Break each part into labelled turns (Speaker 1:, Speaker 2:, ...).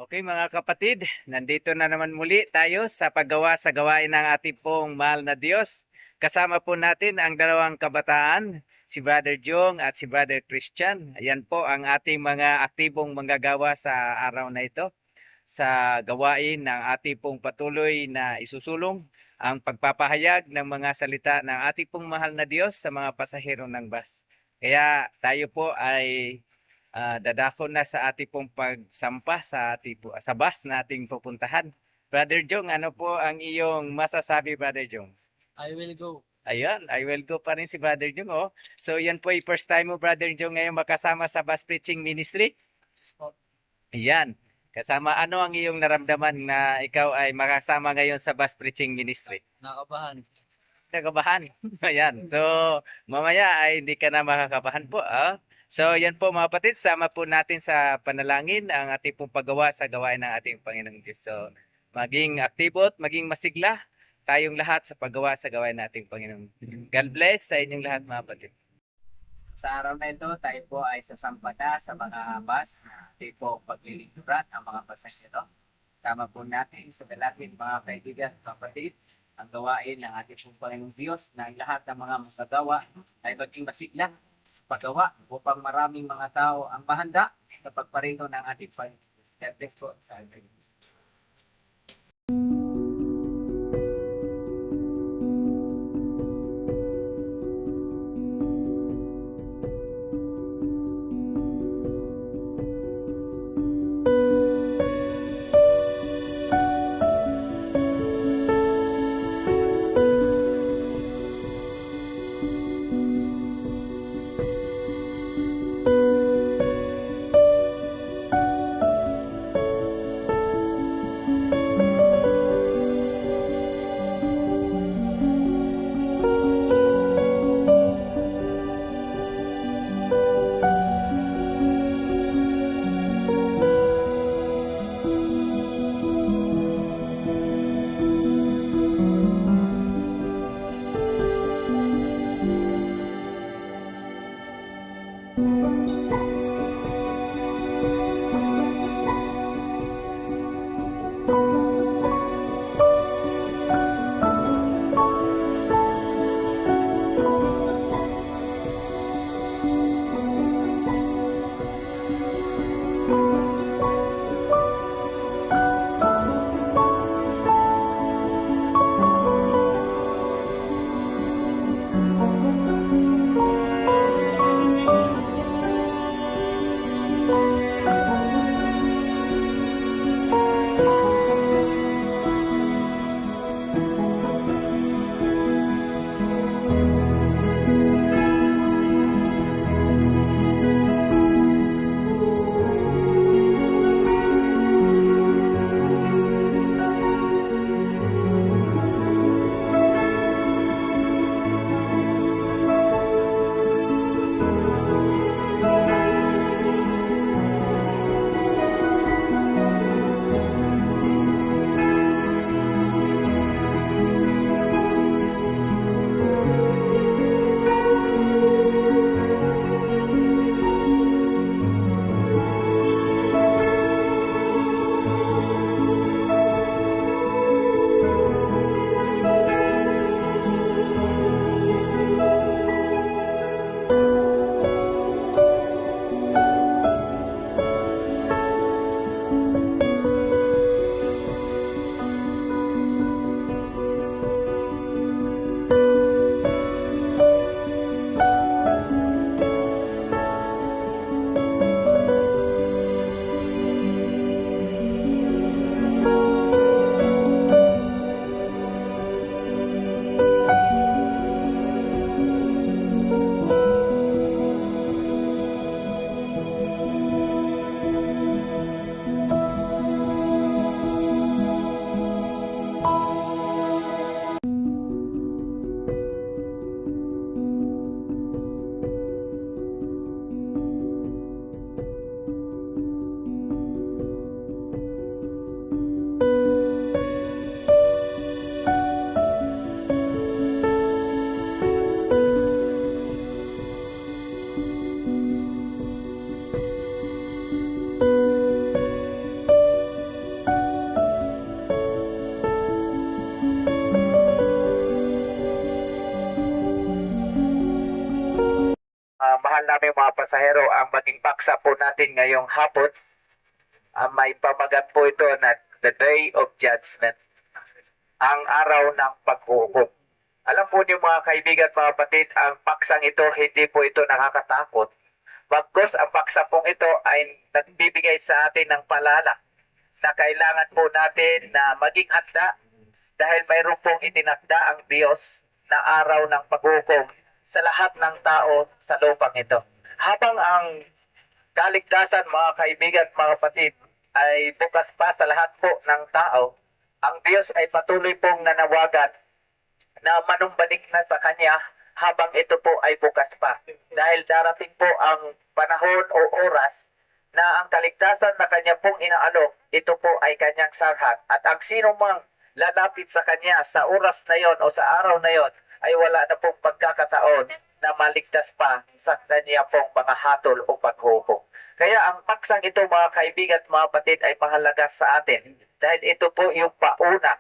Speaker 1: Okay mga kapatid, nandito na naman muli tayo sa paggawa sa gawain ng ating pong mahal na Diyos. Kasama po natin ang dalawang kabataan, si Brother Jong at si Brother Christian. Ayan po ang ating mga aktibong manggagawa sa araw na ito sa gawain ng ating pong patuloy na isusulong ang pagpapahayag ng mga salita ng ating pong mahal na Diyos sa mga pasahero ng bus. Kaya tayo po ay dadako na sa ating pong pagsampa sa bus na ating pupuntahan. Brother Jong, ano po ang iyong masasabi, Brother Jong?
Speaker 2: I will go.
Speaker 1: Ayan, I will go pa rin si Brother Jong. Oh. So yan po, first time mo, Brother Jong, ngayon makasama sa bus preaching ministry? Ayan. Kasama, ano ang iyong naramdaman na ikaw ay makasama ngayon sa bus preaching ministry?
Speaker 2: Nakabahan.
Speaker 1: Nakabahan. Ayan. So, mamaya ay hindi ka na makakabahan po. Ah. So, yan po mga kapatid, sama po natin sa panalangin ang ating pong paggawa sa gawain ng ating Panginoong Diyos. So, maging aktibo at maging masigla tayong lahat sa paggawa sa gawain ng ating Panginoong. God bless sa inyong lahat mga kapatid. Sa araw na ito, tayo po ay sasampa na sa mga bus na ating po paglilingkuran ang mga pasahero. Sama po natin sa dalangin mga kaibigan at kapatid ang gawain ng ating pong Panginoong Diyos na ang lahat ng mga masagawa ay maging masigla sa paggawa upang maraming mga tao ang mahanda sa pagparito ng ating Panginoon. God bless po sa ating. aming mga pasahero, ang maging paksa po natin ngayong hapon, may pamagat po ito na The Day of Judgment, ang araw ng paghuhukom. Alam po niyo mga kaibigan, mga kapatid, ang paksang ito, hindi po ito nakakatakot. Bagkus ang paksa pong ito ay nagbibigay sa atin ng paalala na kailangan po natin na maging handa dahil mayroon pong itinakda ang Diyos na araw ng paghukom sa lahat ng tao sa lupang ito. Habang ang kaligtasan, mga kaibigan, mga kapatid, ay bukas pa sa lahat po ng tao, ang Diyos ay patuloy pong nanawagan na manumbalik na sa Kanya habang ito po ay bukas pa. Dahil darating po ang panahon o oras na ang kaligtasan na Kanya pong inaalok, ito po ay Kanyang sarhat. At ang sino mang lalapit sa Kanya sa oras na yon o sa araw na yon, ay wala na pong pagkakataon na maligtas pa sa Kanya pong mga hatol o paghukom. Kaya ang paksang ito, mga kaibigan at mga kapatid, ay mahalaga sa atin. Dahil ito po yung pauna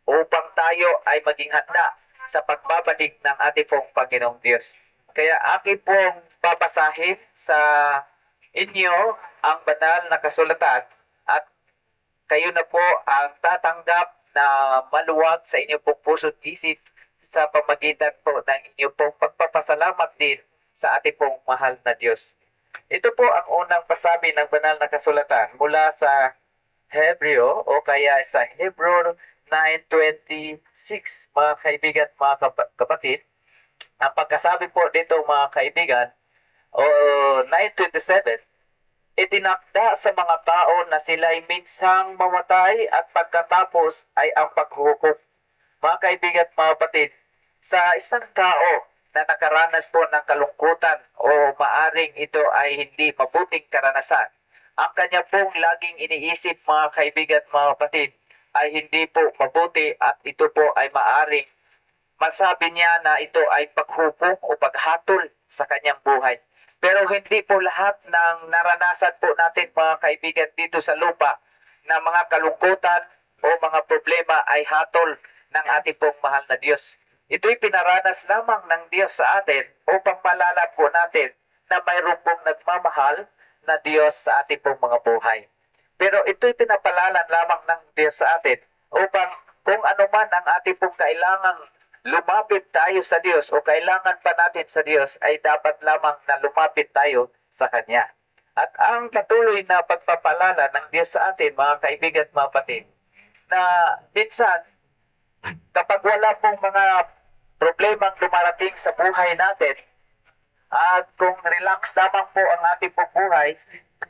Speaker 1: upang tayo ay maging handa sa pagbabalik ng ating pong Panginoong Diyos. Kaya aking pong babasahin sa inyo ang banal na kasulatan at kayo na po ang tatanggap na maluwag sa inyong pong puso't isip sa pamagitan po ng inyong pong pagpapasalamat din sa ating pong mahal na Diyos. Ito po ang unang pasabi ng banal na kasulatan mula sa Hebreo o kaya sa Hebrew 9:26, mga kaibigan, mga kapatid. Ang pagkasabi po dito, mga kaibigan, o 9:27, itinakda sa mga tao na sila'y minsang mamatay at pagkatapos ay ang paghuhukom. Mga kaibigan, mga kapatid, sa isang tao na nakaranas po ng kalungkutan o maaring ito ay hindi mabuting karanasan, ang kanya pong laging iniisip, mga kaibigan, mga kapatid, ay hindi po mabuti at ito po ay maaring masabi niya na ito ay paghukom o paghatol sa kanyang buhay. Pero hindi po lahat ng naranasan po natin, mga kaibigan, dito sa lupa na mga kalungkutan o mga problema ay hatol ng ating pong mahal na Diyos. Ito'y pinaranas lamang ng Diyos sa atin upang malala po natin na mayroon pong nagmamahal na Diyos sa ating pong mga buhay. Pero ito'y pinapalalan lamang ng Diyos sa atin upang kung ano man ang ating pong kailangang lumapit tayo sa Diyos o kailangan pa natin sa Diyos ay dapat lamang na lumapit tayo sa Kanya. At ang patuloy na pagpapalala ng Diyos sa atin, mga kaibigan at mga kapatid, na minsan kapag wala pong mga problemang dumarating sa buhay natin at kung relax lamang po ang ating pong buhay,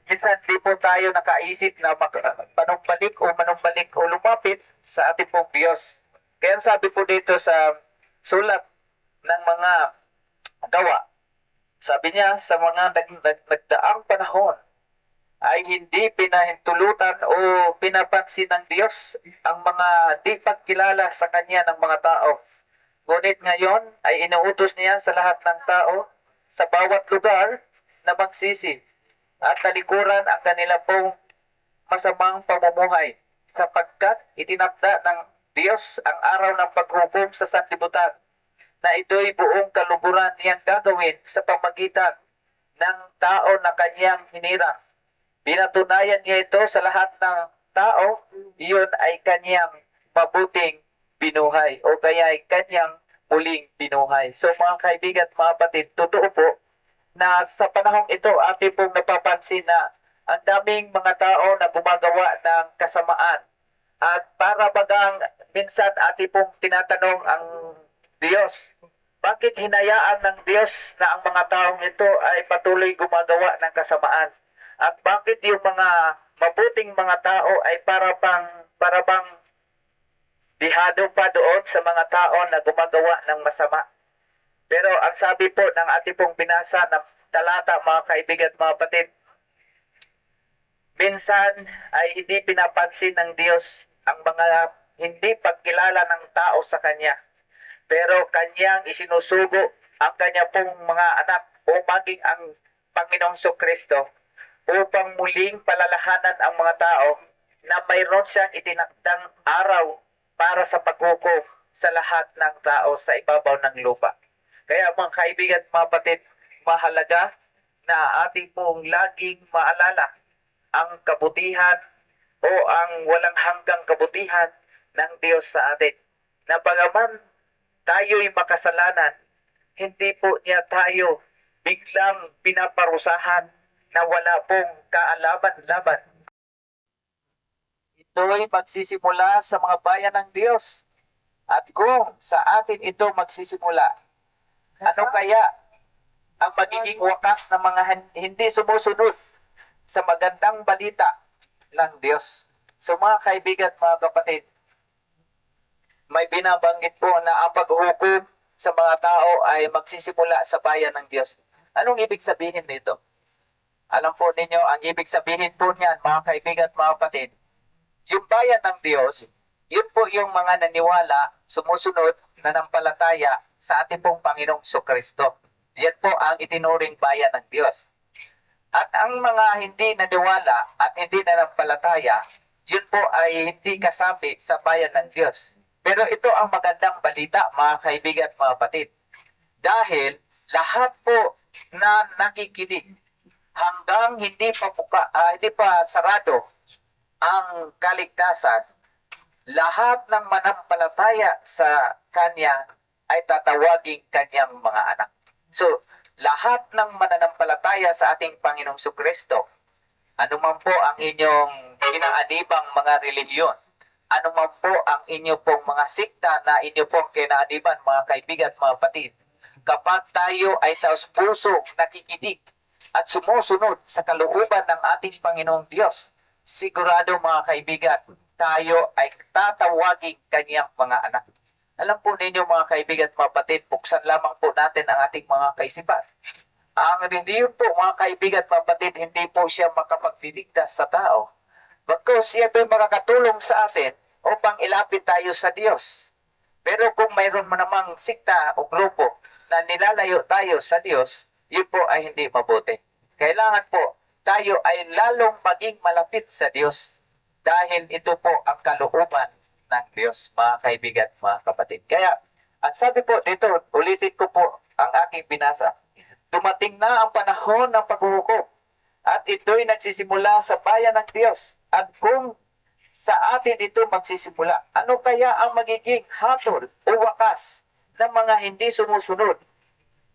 Speaker 1: minsan di po tayo nakaisip na manumbalik o lumapit sa ating pong Diyos. Kaya sabi po dito sa sulat ng mga gawa, sabi niya, sa mga nagdaang panahon ay hindi pinahintulutan o pinapansin ng Diyos ang mga di pagkilala sa Kanya ng mga tao. Ngunit ngayon ay inuutos niya sa lahat ng tao sa bawat lugar na magsisi at talikuran ang kanila pong masamang pamumuhay sapagkat itinakda ng Diyos ang araw ng paghukom sa sanlibutan na ito'y buong kaluburan niyang gagawin sa pamagitan ng tao na kanyang hinirang. Pinatunayan niya ito sa lahat ng tao, iyon ay kanyang mabuting binuhay o kaya ay kanyang muling binuhay. So mga kaibigan at mga kapatid, totoo po na sa panahong ito ating pong napapansin na ang daming mga tao na gumagawa ng kasamaan. At para bagang minsan ating pong tinatanong ang Diyos, bakit hinayaan ng Diyos na ang mga taong ito ay patuloy gumagawa ng kasamaan? At bakit yung mga mabuting mga tao ay para bang dihado pa doon sa mga tao na gumagawa ng masama? Pero ang sabi po ng ating pong binasa na talata, mga kaibigan at mga kapatid, minsan ay hindi pinapansin ng Diyos ang mga hindi pagkilala ng tao sa Kanya. Pero Kanyang isinusugo ang Kanya pong mga anak o maging ang Panginoong Kristo upang muling palalahanan ang mga tao na mayroon siyang itinakdang araw para sa paghukom sa lahat ng tao sa ibabaw ng lupa. Kaya mga kaibigan at mga kapatid, mahalaga na ating pong laging maalala ang kabutihan o ang walang hanggang kabutihan ng Diyos sa atin. Na bagaman tayo'y makasalanan, hindi po niya tayo biglang pinaparusahan na wala pong kaalaban-laban. Ito'y magsisimula sa mga bayan ng Diyos. At kung sa atin ito magsisimula, ano kaya ang magiging wakas ng mga hindi sumusunod sa magandang balita ng Diyos? So mga kaibigan, mga kapatid, may binabanggit po na ang paghukom sa mga tao ay magsisimula sa bayan ng Diyos. Anong ibig sabihin nito? Alam po ninyo, ang ibig sabihin po niyan, mga kaibigan at mga kapatid, yung bayan ng Diyos, yun po yung mga naniwala, sumusunod, nanampalataya sa ating pong Panginoong Kristo. Yan po ang itinuring bayan ng Diyos. At ang mga hindi naniwala at hindi nanampalataya, yun po ay hindi kasapi sa bayan ng Diyos. Pero ito ang magandang balita, mga kaibigan at mga kapatid. Dahil lahat po na nakikinig hanggang hindi pa sarado ang kaligtasan, lahat ng manampalataya sa Kanya ay tatawaging Kanyang mga anak. So, lahat ng mananampalataya sa ating Panginoong Kristo, anuman po ang inyong inaanibang mga relihiyon, anuman po ang inyo pong mga sikta na inyo pong kinaaniban, mga kaibigan at mga kapatid, kapag tayo ay taos-pusong nakikinig at sumusunod sa kalooban ng ating Panginoong Diyos, sigurado mga kaibigan, tayo ay tatawaging Kanyang mga anak. Alam po ninyo mga kaibigan at mga kapatid, buksan lamang po natin ang ating mga kaisipan. Ang relihiyon po mga kaibigan at mga kapatid, hindi po siya makapagdidigtas sa tao. Bagkus siya po makakatulong sa atin upang ilapit tayo sa Diyos. Pero kung mayroon man namang sikta o grupo na nilalayo tayo sa Diyos, yun po ay hindi mabuti. Kailangan po tayo ay lalong maging malapit sa Diyos dahil ito po ang kalooban ng Diyos, mga kaibigan, mga kapatid. Kaya, ang sabi po dito, ulitin ko po ang aking binasa. Dumating na ang panahon ng paghuhukom at ito'y nagsisimula sa bayan ng Diyos. At kung sa atin ito magsisimula, ano kaya ang magiging hatol o wakas ng mga hindi sumusunod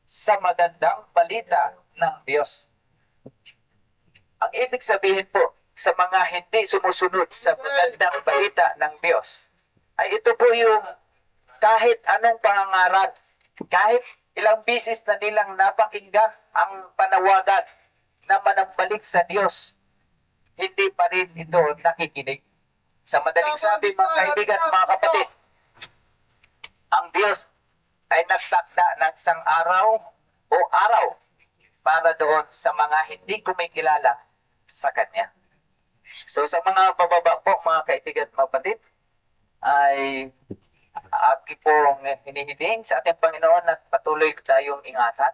Speaker 1: sa magandang balita ng Diyos? Ang ibig sabihin po sa mga hindi sumusunod sa magandang balita ng Diyos ay ito po yung kahit anong pangangaral, kahit ilang bisis na nilang napakinggan ang panawagan na manambalik sa Diyos, hindi pa rin ito nakikinig. Sa madaling sabi, mga kaibigan, mga kapatid, ang Diyos ay nagtakda ng isang araw o araw para doon sa mga hindi kumikilala sa Kanya. So sa mga bababa po, mga kaibigan at mga kapatid, ay aki pong hinihiling sa ating Panginoon at patuloy tayong ingatan.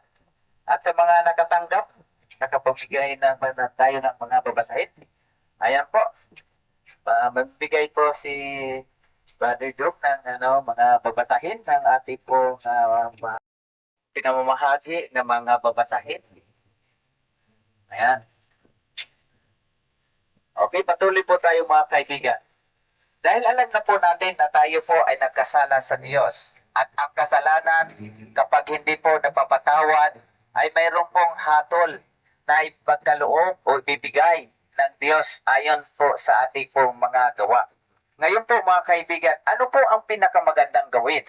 Speaker 1: At sa mga nakatanggap, nakapamigay na tayo ng mga babasahin. Ayan po, magbigay po si Brother Job ng mga babasahin ng ating pong pinamamahagi ng mga babasahin. Ayan. Okay, patuloy po tayo mga kaibigan. Dahil alam na po natin na tayo po ay nagkasala sa Diyos. At ang kasalanan, kapag hindi po napapatawad, ay mayroon pong hatol na ipagkaloob o ibibigay ng Diyos ayon po sa ating pong mga gawa. Ngayon po mga kaibigan, ano po ang pinakamagandang gawin?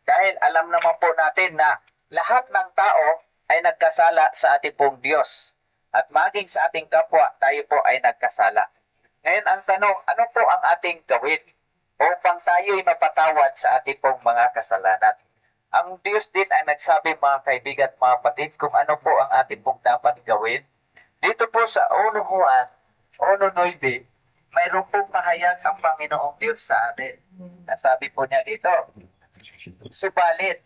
Speaker 1: Dahil alam naman po natin na lahat ng tao ay nagkasala sa ating pong Diyos. At maging sa ating kapwa, tayo po ay nagkasala. Ngayon ang tanong, ano po ang ating gawin upang tayo'y mapatawad sa ating pong mga kasalanan? Ang Diyos din ay nagsabi mga kaibigan at mga kapatid kung ano po ang ating pong dapat gawin. Dito po sa 1 Juan 1:9, mayroon pong pahayag ang Panginoong Diyos sa atin. Nasabi po niya dito, subalit,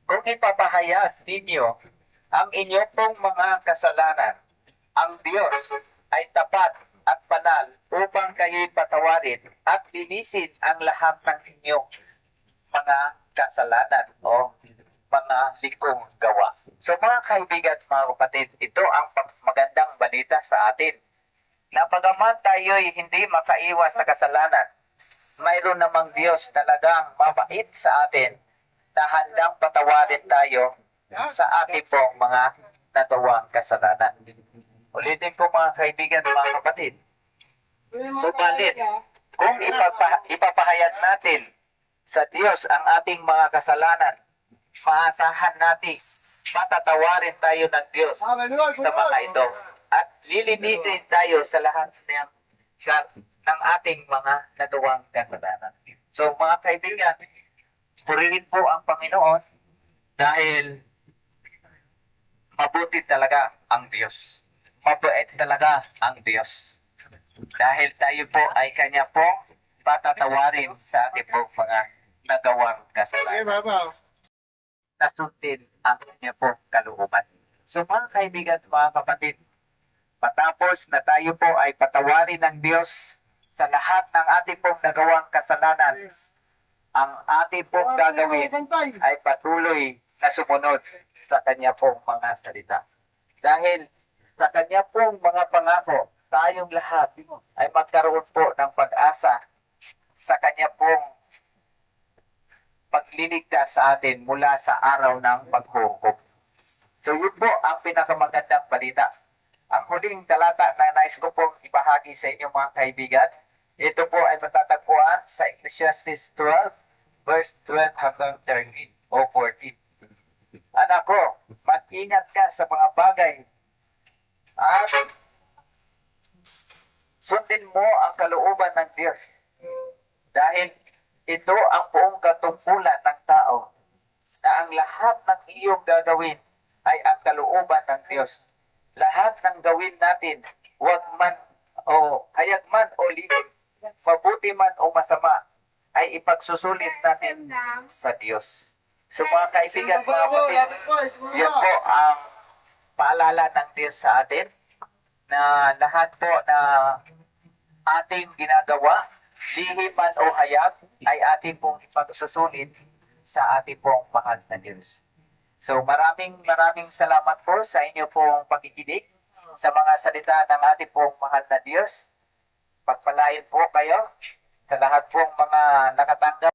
Speaker 1: kung ipapahayag ninyo ang inyong pong mga kasalanan, ang Diyos ay tapat at banal upang kayo'y patawarin at linisin ang lahat ng inyong mga kasalanan. O,
Speaker 2: mga likong gawa. So mga kaibigan, mga kapatid, ito ang magandang balita sa atin. Na pagaman tayo'y hindi makaiwas sa kasalanan, mayroon namang Diyos talagang mabait sa atin na handang patawarin tayo sa ating pong mga nagawang kasalanan. Ulitin ko mga kaibigan, mga kapatid. Subalit, kung ipapahayag natin sa Diyos ang ating mga kasalanan, maasahan natin patatawarin tayo ng Diyos sa mga ito at lilinisin tayo sa lahat ng ating mga nagawang kasalanan. So mga kaibigan, purihin po ang Panginoon dahil mabuti talaga ang Diyos. Mabait talaga ang Diyos. Dahil tayo po ay Kanya po patatawarin sa ating po mga nagawang kasalanan. Nasundin ang Kanya po kalooban. So mga kaibigan, mga kapatid, matapos na tayo po ay patawarin ng Diyos sa lahat ng ating pong nagawang kasalanan, ang ating pong gagawin ay patuloy na sumunod sa Kanya pong mga salita. Dahil sa Kanya pong mga pangako, tayong lahat ay magkaroon po ng pag-asa sa Kanya pong pagliligtas sa atin mula sa araw ng paghuhukom. So yun po ang pinakamagandang balita. Ang huling talata na nais ko pong ibahagi sa inyo mga kaibigan, ito po ay matatagpuan sa Ecclesiastes 12, verse 12 hanggang 13 o 14. Anak ko, mag-ingat ka sa mga bagay at sundin mo ang kalooban ng Diyos. Dahil ito ang buong katungkulan ng tao na ang lahat ng iyong gagawin ay ang kalooban ng Diyos. Lahat ng gawin natin, wag man o hayag man o lilig, mabuti man o masama, ay ipagsusulit natin sa Diyos. So mga kaibigan, mga kapatid, yan po ang paalala ng Diyos sa atin na lahat po na ating ginagawa, lihim man o hayag, ay ating pong ipagsusulit sa ating pong mahal na Diyos. So maraming salamat po sa inyo pong pakikinig sa mga salita ng ating pong mahal na Diyos. Pagpalain po kayo sa lahat pong mga nakatanggap